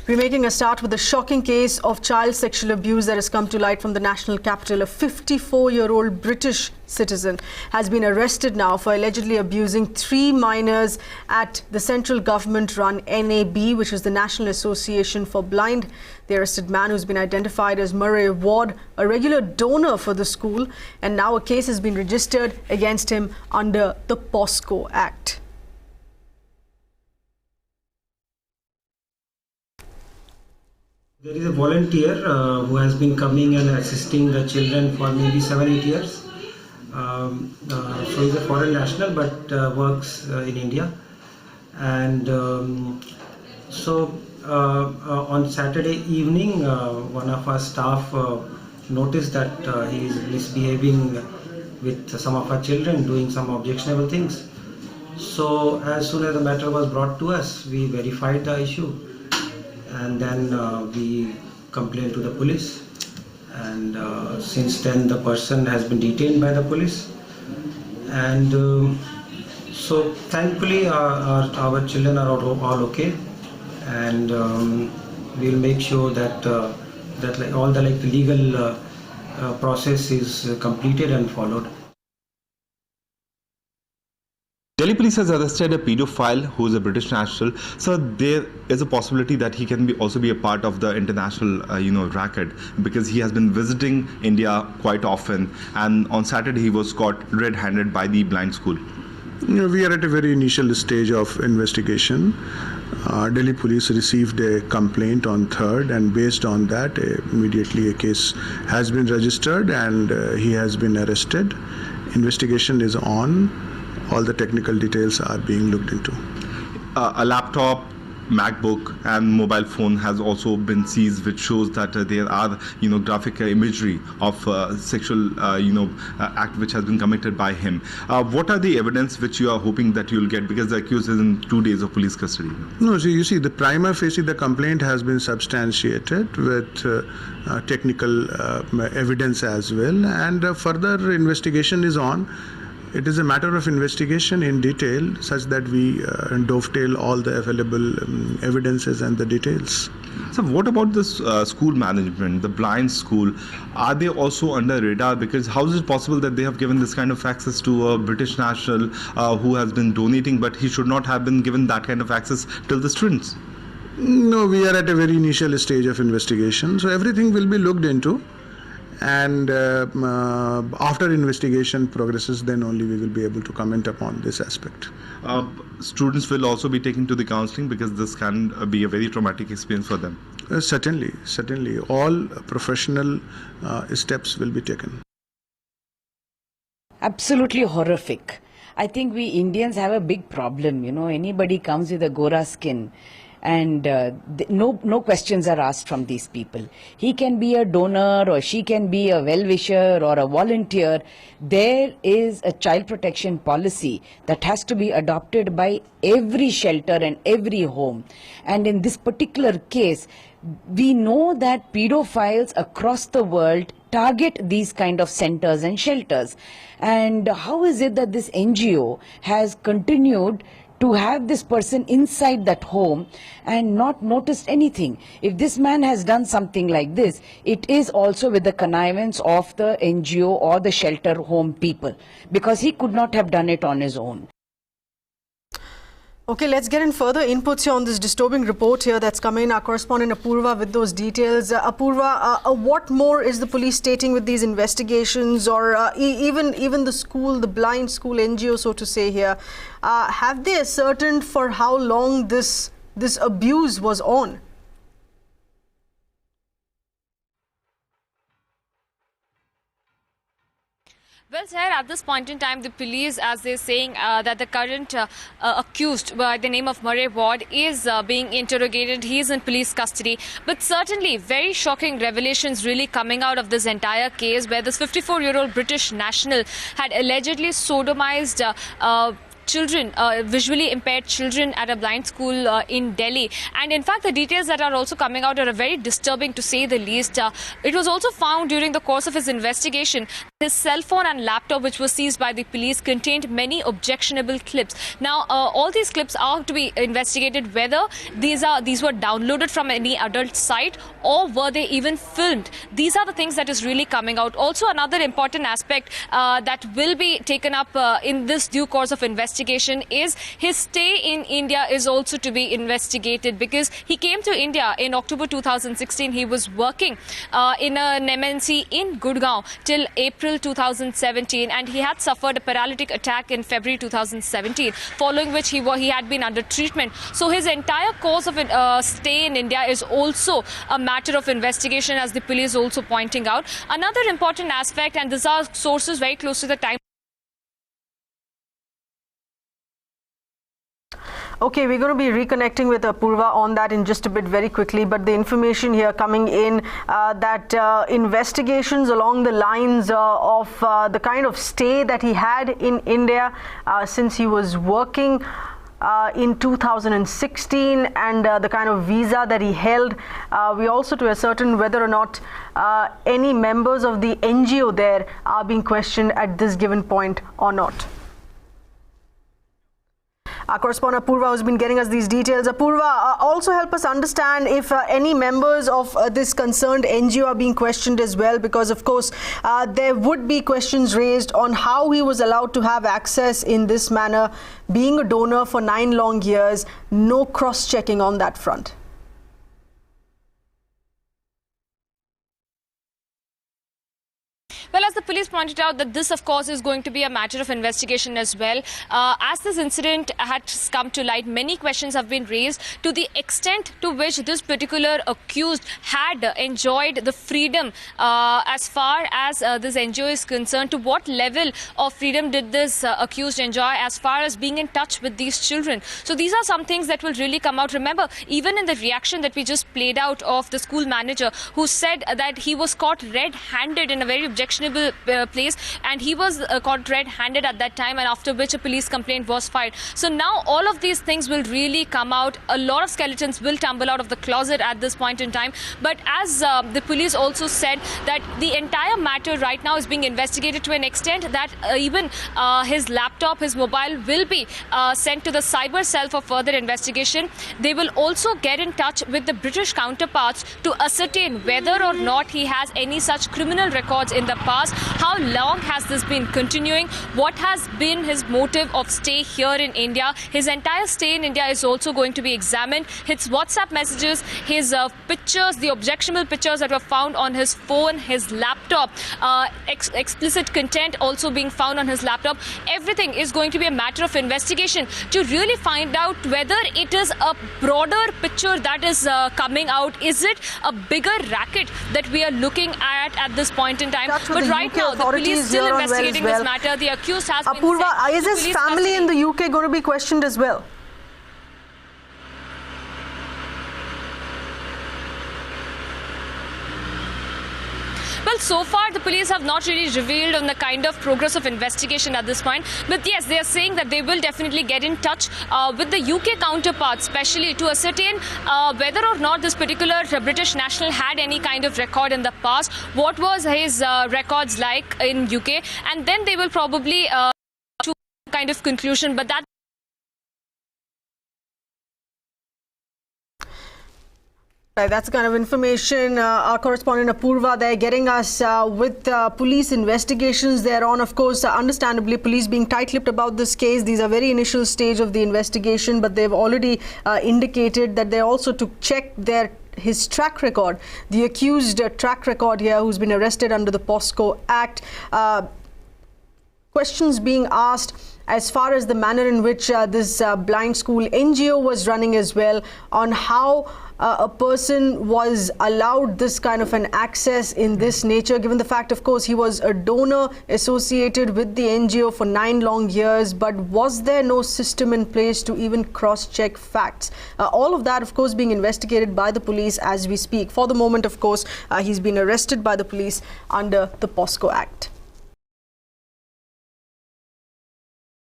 We're making a start with a shocking case of child sexual abuse that has come to light from the national capital. A 54-year-old British citizen has been arrested now for allegedly abusing 3 minors at the central government-run NAB, which is the National Association for Blind. The arrested man, who's been identified as Murray Ward, a regular donor for the school, and now a case has been registered against him under the POSCO Act. There is a volunteer who has been coming and assisting the children for maybe 7-8 years. So he's a foreign national but works in India. And on Saturday evening, one of our staff noticed that he is misbehaving with some of our children, doing some objectionable things. So as soon as the matter was brought to us, we verified the issue. And then we complained to the police, and since then the person has been detained by the police. And so thankfully our children are all okay, and we'll make sure that all the legal process is completed and followed. Delhi police has arrested a paedophile who is a British national. So there is a possibility that he can also be a part of the international, racket, because he has been visiting India quite often. And on Saturday, he was caught red-handed by the blind school. We are at a very initial stage of investigation. Delhi police received a complaint on 3rd, and based on that, immediately a case has been registered and he has been arrested. Investigation is on. All the technical details are being looked into. A laptop, MacBook and mobile phone has also been seized, which shows that there are, graphic imagery of sexual, act which has been committed by him. What are the evidence which you are hoping that you will get, because the accused is in 2 days of police custody? No, so you see, the prima facie, the complaint has been substantiated with technical evidence as well, and further investigation is on. It is a matter of investigation in detail, such that we dovetail all the available evidences and the details. So what about this school management, the blind school? Are they also under radar? Because how is it possible that they have given this kind of access to a British national who has been donating, but he should not have been given that kind of access till the students? No, we are at a very initial stage of investigation, so everything will be looked into. And after investigation progresses, then only we will be able to comment upon this aspect. Students will also be taken to the counselling, because this can be a very traumatic experience for them. Certainly. All professional steps will be taken. Absolutely horrific. I think we Indians have a big problem. Anybody comes with a Gora skin, and no questions are asked from these people. He can be a donor, or she can be a well-wisher or a volunteer. There is a child protection policy that has to be adopted by every shelter and every home. And in this particular case, we know that pedophiles across the world target these kind of centers and shelters. And how is it that this NGO has continued to have this person inside that home and not noticed anything? If this man has done something like this, it is also with the connivance of the NGO or the shelter home people, because he could not have done it on his own. Okay, let's get in further inputs here on this disturbing report here that's come in. Our correspondent Apurva with those details. Apurva, what more is the police stating with these investigations, or even the school, the blind school NGO, so to say here? Have they ascertained for how long this abuse was on? Well, sir, at this point in time, the police, as they're saying that the current accused by the name of Murray Ward is being interrogated. He is in police custody. But certainly, very shocking revelations really coming out of this entire case, where this 54-year-old British national had allegedly sodomized children, visually impaired children at a blind school in Delhi. And in fact, the details that are also coming out are very disturbing, to say the least. It was also found during the course of his investigation, his cell phone and laptop, which was seized by the police, contained many objectionable clips. Now, all these clips are to be investigated whether these were downloaded from any adult site or were they even filmed. These are the things that is really coming out. Also, another important aspect that will be taken up in this due course of investigation is his stay in India is also to be investigated, because he came to India in October 2016. He was working in an MNC in Gurgaon till April 2017, and he had suffered a paralytic attack in February 2017, following which he had been under treatment. So his entire course of stay in India is also a matter of investigation, as the police also pointing out. Another important aspect, and these are sources very close to the time. Okay, we're going to be reconnecting with Apurva on that in just a bit, very quickly. But the information here coming in that investigations along the lines of the kind of stay that he had in India since he was working in 2016 and the kind of visa that he held. We also to ascertain whether or not any members of the NGO there are being questioned at this given point or not. Our correspondent Apurva has been getting us these details. Apurva, also help us understand if any members of this concerned NGO are being questioned as well, because of course there would be questions raised on how he was allowed to have access in this manner, being a donor for 9 long years, no cross-checking on that front. Well, as the police pointed out, that this, of course, is going to be a matter of investigation as well. As this incident has come to light, many questions have been raised to the extent to which this particular accused had enjoyed the freedom as far as this NGO is concerned. To what level of freedom did this accused enjoy as far as being in touch with these children? So these are some things that will really come out. Remember, even in the reaction that we just played out of the school manager, who said that he was caught red-handed in a very objectionable place, and he was caught red-handed at that time, and after which a police complaint was filed. So now all of these things will really come out. A lot of skeletons will tumble out of the closet at this point in time. But as the police also said, that the entire matter right now is being investigated to an extent that even his laptop, his mobile will be sent to the cyber cell for further investigation. They will also get in touch with the British counterparts to ascertain whether or not he has any such criminal records in the past. How long has this been continuing? What has been his motive of stay here in India? His entire stay in India is also going to be examined. His WhatsApp messages, his pictures, the objectionable pictures that were found on his phone, his laptop, explicit content also being found on his laptop. Everything is going to be a matter of investigation to really find out whether it is a broader picture that is coming out. Is it a bigger racket that we are looking at this point in time? But right now, the police is still investigating this matter. The accused has been sent to police custody. Apurva, is his family in the UK going to be questioned as well? Well, so far the police have not really revealed on the kind of progress of investigation at this point. But yes, they are saying that they will definitely get in touch with the UK counterparts, especially to ascertain whether or not this particular British national had any kind of record in the past. What was his records like in UK? And then they will probably to kind of conclusion. But that Right, that's the kind of information our correspondent Apurva there getting us with police investigations thereon. Of course, understandably, police being tight-lipped about this case. These are very initial stage of the investigation, but they've already indicated that they also to check his track record, the accused track record here, who's been arrested under the POSCO Act. Questions being asked as far as the manner in which this blind school NGO was running as well, on how a person was allowed this kind of an access in this nature, given the fact, of course, he was a donor associated with the NGO for 9 long years. But was there no system in place to even cross-check facts? All of that, of course, being investigated by the police as we speak. For the moment, of course, he's been arrested by the police under the POSCO Act.